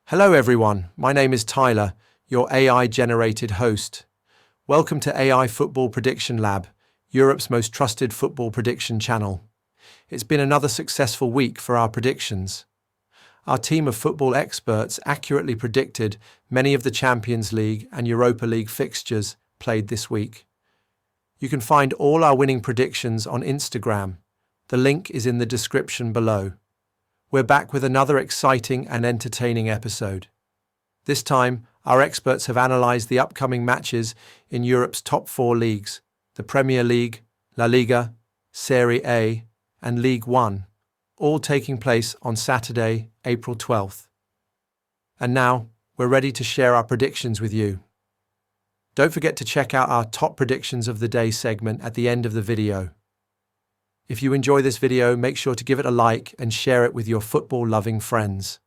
Hello everyone, my name is Tyler, your AI-generated host. Welcome to AI Football Prediction Lab, Europe's most trusted football prediction channel. It's been another successful week for our predictions. Our team of football experts accurately predicted many of the Champions League and Europa League fixtures played this week. You can find all our winning predictions on Instagram. The link is in the description below. We're back with another exciting and entertaining episode. This time, our experts have analysed the upcoming matches in Europe's top four leagues, the Premier League, La Liga, Serie A, and Ligue 1, all taking place on Saturday, April 12th. And now, we're ready to share our predictions with you. Don't forget to check out our top predictions of the day segment at the end of the video. If you enjoy this video, make sure to give it a like and share it with your football-loving friends.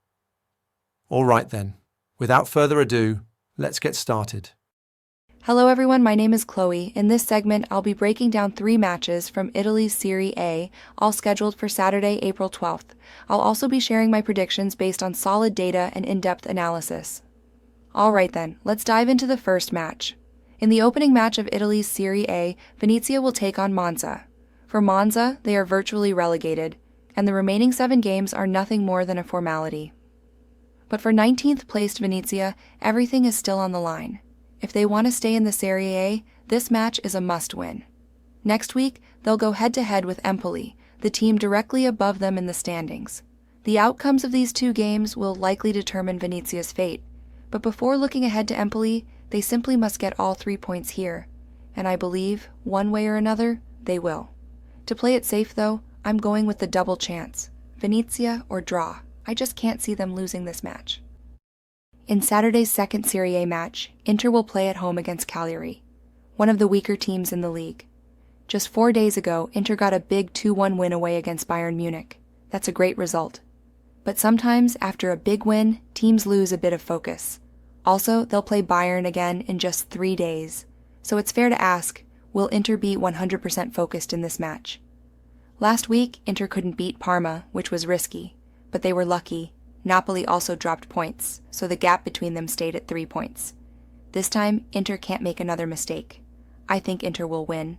All right then, without further ado, let's get started. Hello everyone, my name is Chloe. In this segment, I'll be breaking down 3 matches from Italy's Serie A, all scheduled for Saturday, April 12th. I'll also be sharing my predictions based on solid data and in-depth analysis. All right then, let's dive into the first match. In the opening match of Italy's Serie A, Venezia will take on Monza. For Monza, they are virtually relegated, and the remaining 7 games are nothing more than a formality. But for 19th placed Venezia, everything is still on the line. If they want to stay in the Serie A, this match is a must-win. Next week, they'll go head-to-head with Empoli, the team directly above them in the standings. The outcomes of these 2 games will likely determine Venezia's fate, but before looking ahead to Empoli, they simply must get all 3 points here, and I believe, one way or another, they will. To play it safe, though, I'm going with the double chance. Venezia or draw. I just can't see them losing this match. In Saturday's second Serie A match, Inter will play at home against Cagliari, one of the weaker teams in the league. Just 4 days ago, Inter got a big 2-1 win away against Bayern Munich. That's a great result. But sometimes, after a big win, teams lose a bit of focus. Also, they'll play Bayern again in just 3 days. So it's fair to ask, will Inter be 100% focused in this match? Last week, Inter couldn't beat Parma, which was risky, but they were lucky. Napoli also dropped points, so the gap between them stayed at 3 points. This time, Inter can't make another mistake. I think Inter will win,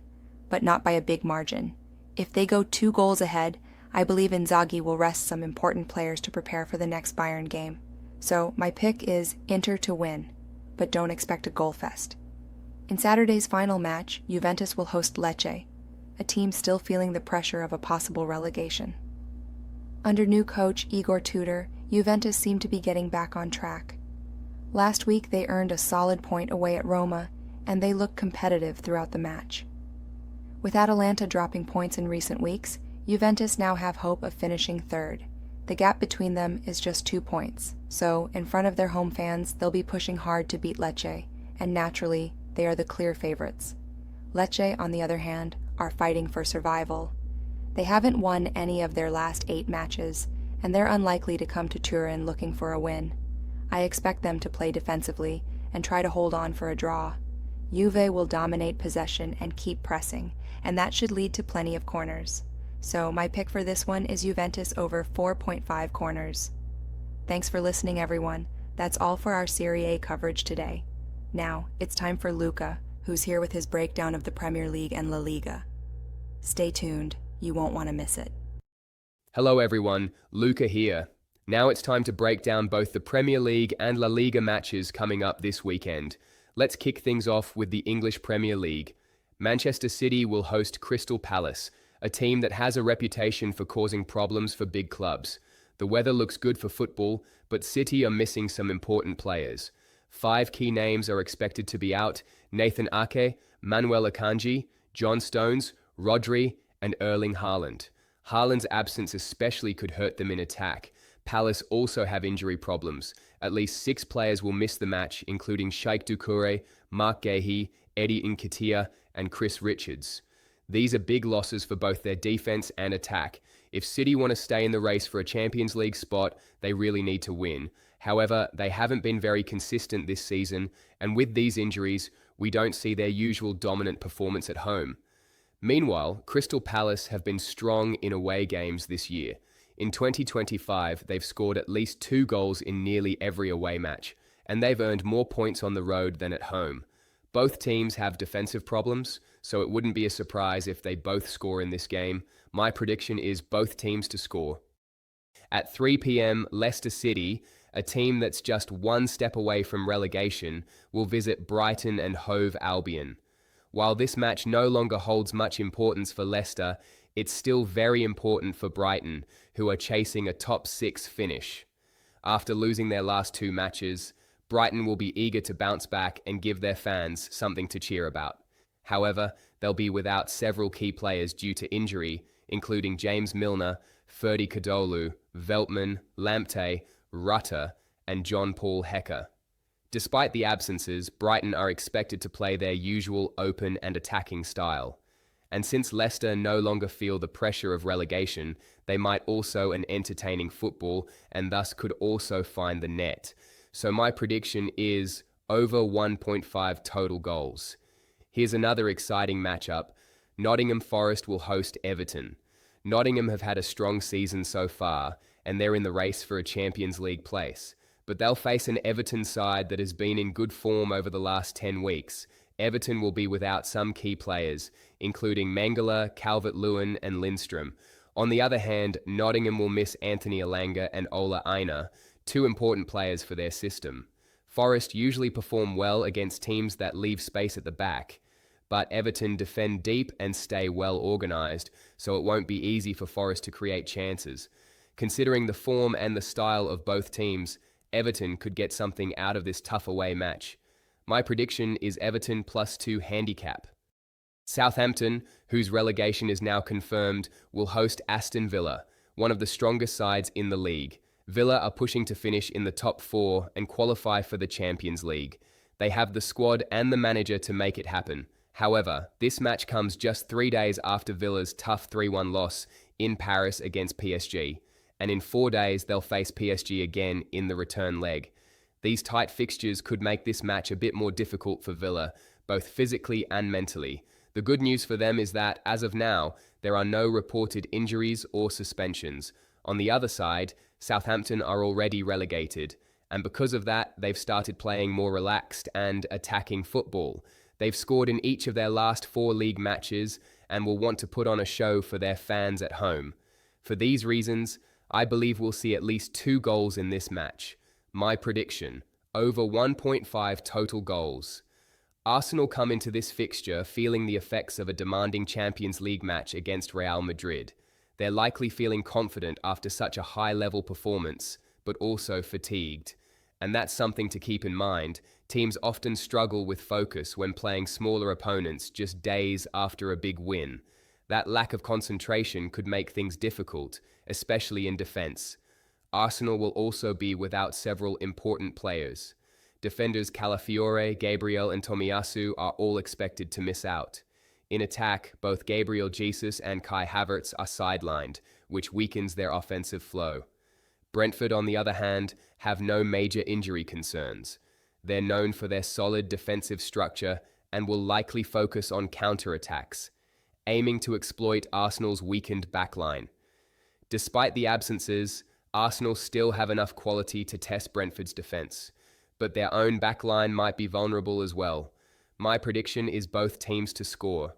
but not by a big margin. If they go 2 goals ahead, I believe Inzaghi will rest some important players to prepare for the next Bayern game. So my pick is Inter to win, but don't expect a goal fest. In Saturday's final match, Juventus will host Lecce, a team still feeling the pressure of a possible relegation. Under new coach Igor Tudor, Juventus seem to be getting back on track. Last week they earned a solid point away at Roma, and they looked competitive throughout the match. With Atalanta dropping points in recent weeks, Juventus now have hope of finishing third. The gap between them is just 2 points, so in front of their home fans they'll be pushing hard to beat Lecce, and naturally, they are the clear favorites. Lecce, on the other hand, are fighting for survival. They haven't won any of their last 8 matches, and they're unlikely to come to Turin looking for a win. I expect them to play defensively and try to hold on for a draw. Juve will dominate possession and keep pressing, and that should lead to plenty of corners. So my pick for this one is Juventus over 4.5 corners. Thanks for listening, everyone. That's all for our Serie A coverage today. Now, it's time for Luca, who's here with his breakdown of the Premier League and La Liga. Stay tuned, you won't want to miss it. Hello everyone, Luca here. Now it's time to break down both the Premier League and La Liga matches coming up this weekend. Let's kick things off with the English Premier League. Manchester City will host Crystal Palace, a team that has a reputation for causing problems for big clubs. The weather looks good for football, but City are missing some important players. 5 key names are expected to be out: Nathan Ake, Manuel Akanji, John Stones, Rodri, and Erling Haaland. Haaland's absence especially could hurt them in attack. Palace also have injury problems. At least 6 players will miss the match, including Sheikh Doucouré, Mark Guéhi, Eddie Nketiah, and Chris Richards. These are big losses for both their defense and attack. If City want to stay in the race for a Champions League spot, they really need to win. However, they haven't been very consistent this season, and with these injuries, we don't see their usual dominant performance at home. Meanwhile, Crystal Palace have been strong in away games this year. In 2025, they've scored at least 2 goals in nearly every away match, and they've earned more points on the road than at home. Both teams have defensive problems, so it wouldn't be a surprise if they both score in this game. My prediction is both teams to score. At 3 p.m, Leicester City, a team that's just one step away from relegation, will visit Brighton and Hove Albion. While this match no longer holds much importance for Leicester, it's still very important for Brighton, who are chasing a top 6 finish. After losing their last 2 matches, Brighton will be eager to bounce back and give their fans something to cheer about. However, they'll be without several key players due to injury, including James Milner, Ferdy Kadolu, Veltman, Lamptey, Rutter, and John Paul Hecker. Despite the absences, Brighton are expected to play their usual open and attacking style. And since Leicester no longer feel the pressure of relegation, they might also an entertaining football and thus could also find the net. So my prediction is over 1.5 total goals. Here's another exciting matchup. Nottingham Forest will host Everton. Nottingham have had a strong season so far, and they're in the race for a Champions League place. But they'll face an Everton side that has been in good form over the last 10 weeks. Everton will be without some key players, including Mangala, Calvert-Lewin, and Lindstrom. On the other hand, Nottingham will miss Anthony Elanga and Ola Aina, 2 important players for their system. Forest usually perform well against teams that leave space at the back, but Everton defend deep and stay well organised, so it won't be easy for Forest to create chances. Considering the form and the style of both teams, Everton could get something out of this tough away match. My prediction is Everton +2 handicap. Southampton, whose relegation is now confirmed, will host Aston Villa, one of the strongest sides in the league. Villa are pushing to finish in the top 4 and qualify for the Champions League. They have the squad and the manager to make it happen. However, this match comes just 3 days after Villa's tough 3-1 loss in Paris against PSG, and in 4 days they'll face PSG again in the return leg. These tight fixtures could make this match a bit more difficult for Villa, both physically and mentally. The good news for them is that, as of now, there are no reported injuries or suspensions. On the other side, Southampton are already relegated, and because of that, they've started playing more relaxed and attacking football. They've scored in each of their last 4 league matches and will want to put on a show for their fans at home. For these reasons, I believe we'll see at least 2 goals in this match. My prediction, over 1.5 total goals. Arsenal come into this fixture feeling the effects of a demanding Champions League match against Real Madrid. They're likely feeling confident after such a high-level performance, but also fatigued. And that's something to keep in mind. Teams often struggle with focus when playing smaller opponents just days after a big win. That lack of concentration could make things difficult, especially in defense. Arsenal will also be without several important players. Defenders Calafiore, Gabriel and Tomiyasu are all expected to miss out. In attack, both Gabriel Jesus and Kai Havertz are sidelined, which weakens their offensive flow. Brentford, on the other hand, have no major injury concerns. They're known for their solid defensive structure and will likely focus on counter-attacks, aiming to exploit Arsenal's weakened backline. Despite the absences, Arsenal still have enough quality to test Brentford's defense, but their own backline might be vulnerable as well. My prediction is both teams to score.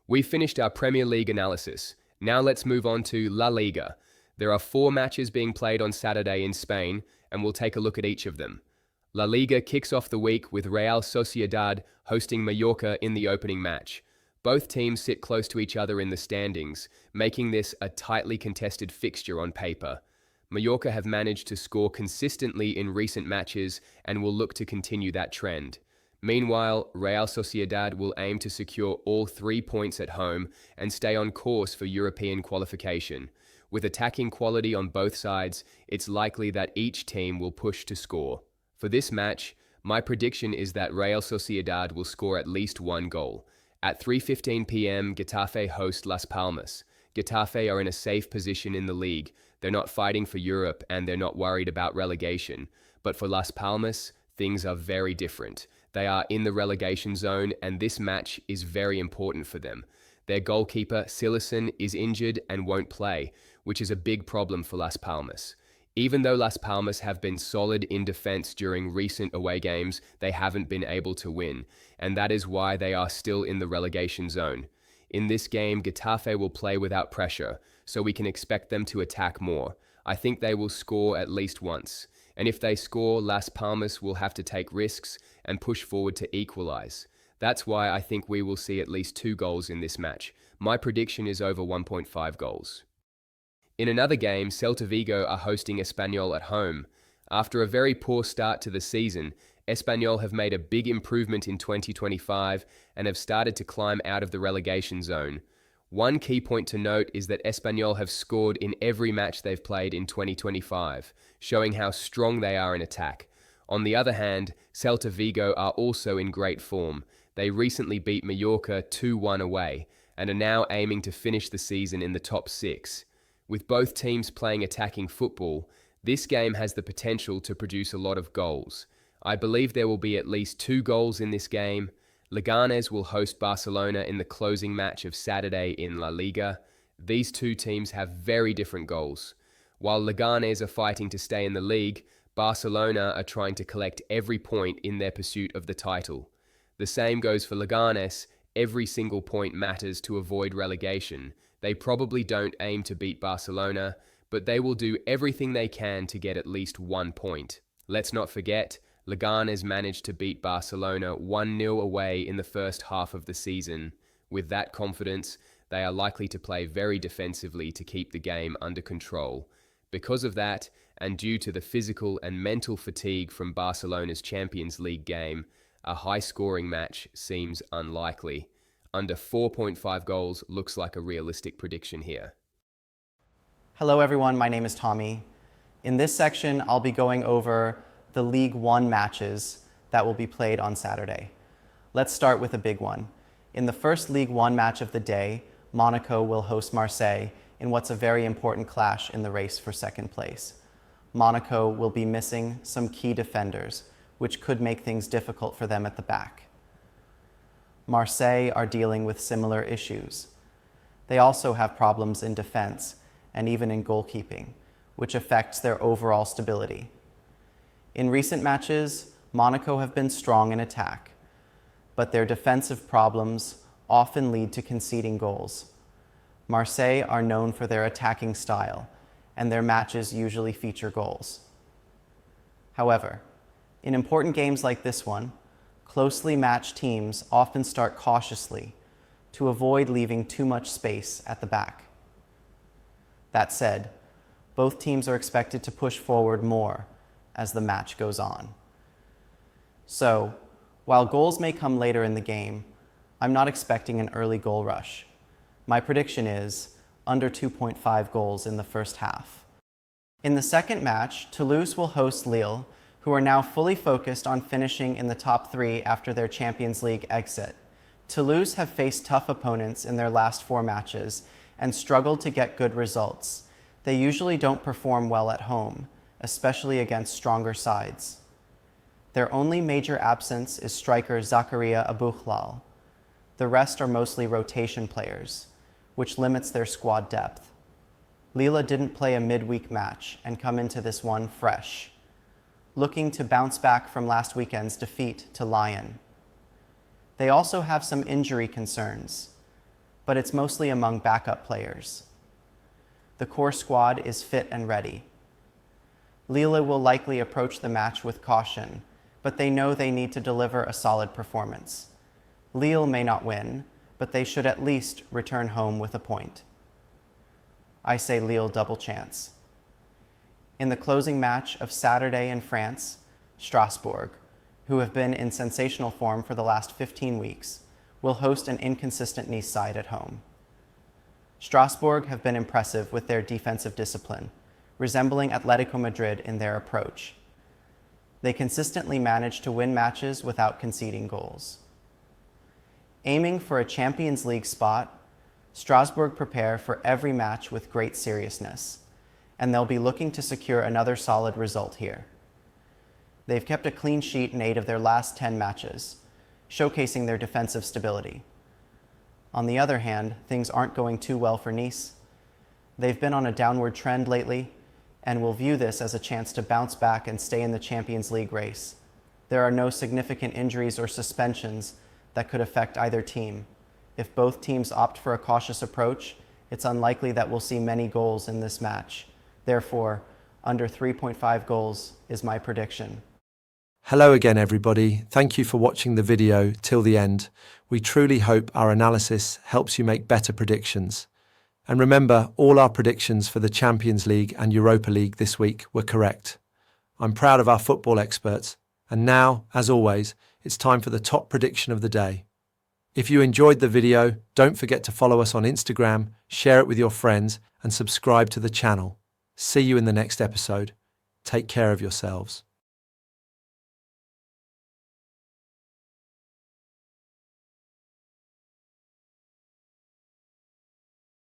We've finished our Premier League analysis. Now let's move on to La Liga. There are 4 matches being played on Saturday in Spain, and we'll take a look at each of them. La Liga kicks off the week with Real Sociedad hosting Mallorca in the opening match. Both teams sit close to each other in the standings, making this a tightly contested fixture on paper. Mallorca have managed to score consistently in recent matches and will look to continue that trend. Meanwhile, Real Sociedad will aim to secure all 3 points at home and stay on course for European qualification. With attacking quality on both sides, it's likely that each team will push to score. For this match, my prediction is that Real Sociedad will score at least 1 goal. At 3:15 p.m, Getafe host Las Palmas. Getafe are in a safe position in the league. They're not fighting for Europe and they're not worried about relegation. But for Las Palmas, things are very different. They are in the relegation zone and this match is very important for them. Their goalkeeper, Silason, is injured and won't play, which is a big problem for Las Palmas. Even though Las Palmas have been solid in defense during recent away games, they haven't been able to win, and that is why they are still in the relegation zone. In this game, Getafe will play without pressure, so we can expect them to attack more. I think they will score at least once, and if they score, Las Palmas will have to take risks and push forward to equalize. That's why I think we will see at least 2 goals in this match. My prediction is over 1.5 goals. In another game, Celta Vigo are hosting Espanyol at home. After a very poor start to the season, Espanyol have made a big improvement in 2025 and have started to climb out of the relegation zone. One key point to note is that Espanyol have scored in every match they've played in 2025, showing how strong they are in attack. On the other hand, Celta Vigo are also in great form. They recently beat Mallorca 2-1 away and are now aiming to finish the season in the top 6. With both teams playing attacking football, this game has the potential to produce a lot of goals. I believe there will be at least 2 goals in this game. Leganés will host Barcelona in the closing match of Saturday in La Liga. These two teams have very different goals. While Leganés are fighting to stay in the league, Barcelona are trying to collect every point in their pursuit of the title. The same goes for Leganés. Every single point matters to avoid relegation. They probably don't aim to beat Barcelona, but they will do everything they can to get at least 1 point. Let's not forget, Leganés managed to beat Barcelona 1-0 away in the first half of the season. With that confidence, they are likely to play very defensively to keep the game under control. Because of that, and due to the physical and mental fatigue from Barcelona's Champions League game, a high-scoring match seems unlikely. Under 4.5 goals looks like a realistic prediction here. Hello everyone, my name is Tommy. In this section, I'll be going over the Ligue 1 matches that will be played on Saturday. Let's start with a big one. In the first Ligue 1 match of the day, Monaco will host Marseille in what's a very important clash in the race for second place. Monaco will be missing some key defenders, which could make things difficult for them at the back. Marseille are dealing with similar issues. They also have problems in defense and even in goalkeeping, which affects their overall stability. In recent matches, Monaco have been strong in attack, but their defensive problems often lead to conceding goals. Marseille are known for their attacking style, and their matches usually feature goals. However, in important games like this one, closely matched teams often start cautiously to avoid leaving too much space at the back. That said, both teams are expected to push forward more as the match goes on. So, while goals may come later in the game, I'm not expecting an early goal rush. My prediction is under 2.5 goals in the first half. In the second match, Toulouse will host Lille, who are now fully focused on finishing in the top 3 after their Champions League exit. Toulouse have faced tough opponents in their last 4 matches and struggled to get good results. They usually don't perform well at home, especially against stronger sides. Their only major absence is striker Zakaria Abouhlal. The rest are mostly rotation players, which limits their squad depth. Lille didn't play a midweek match and come into this one fresh, looking to bounce back from last weekend's defeat to Lyon. They also have some injury concerns, but it's mostly among backup players. The core squad is fit and ready. Lille will likely approach the match with caution, but they know they need to deliver a solid performance. Lille may not win, but they should at least return home with a point. I say Lille double chance. In the closing match of Saturday in France, Strasbourg, who have been in sensational form for the last 15 weeks, will host an inconsistent Nice side at home. Strasbourg have been impressive with their defensive discipline, resembling Atletico Madrid in their approach. They consistently manage to win matches without conceding goals. Aiming for a Champions League spot, Strasbourg prepare for every match with great seriousness, and they'll be looking to secure another solid result here. They've kept a clean sheet in 8 of their last 10 matches, showcasing their defensive stability. On the other hand, things aren't going too well for Nice. They've been on a downward trend lately and will view this as a chance to bounce back and stay in the Champions League race. There are no significant injuries or suspensions that could affect either team. If both teams opt for a cautious approach, it's unlikely that we'll see many goals in this match. Therefore, under 3.5 goals is my prediction. Hello again, everybody. Thank you for watching the video till the end. We truly hope our analysis helps you make better predictions. And remember, all our predictions for the Champions League and Europa League this week were correct. I'm proud of our football experts. And now, as always, it's time for the top prediction of the day. If you enjoyed the video, don't forget to follow us on Instagram, share it with your friends, and subscribe to the channel. See you in the next episode. Take care of yourselves.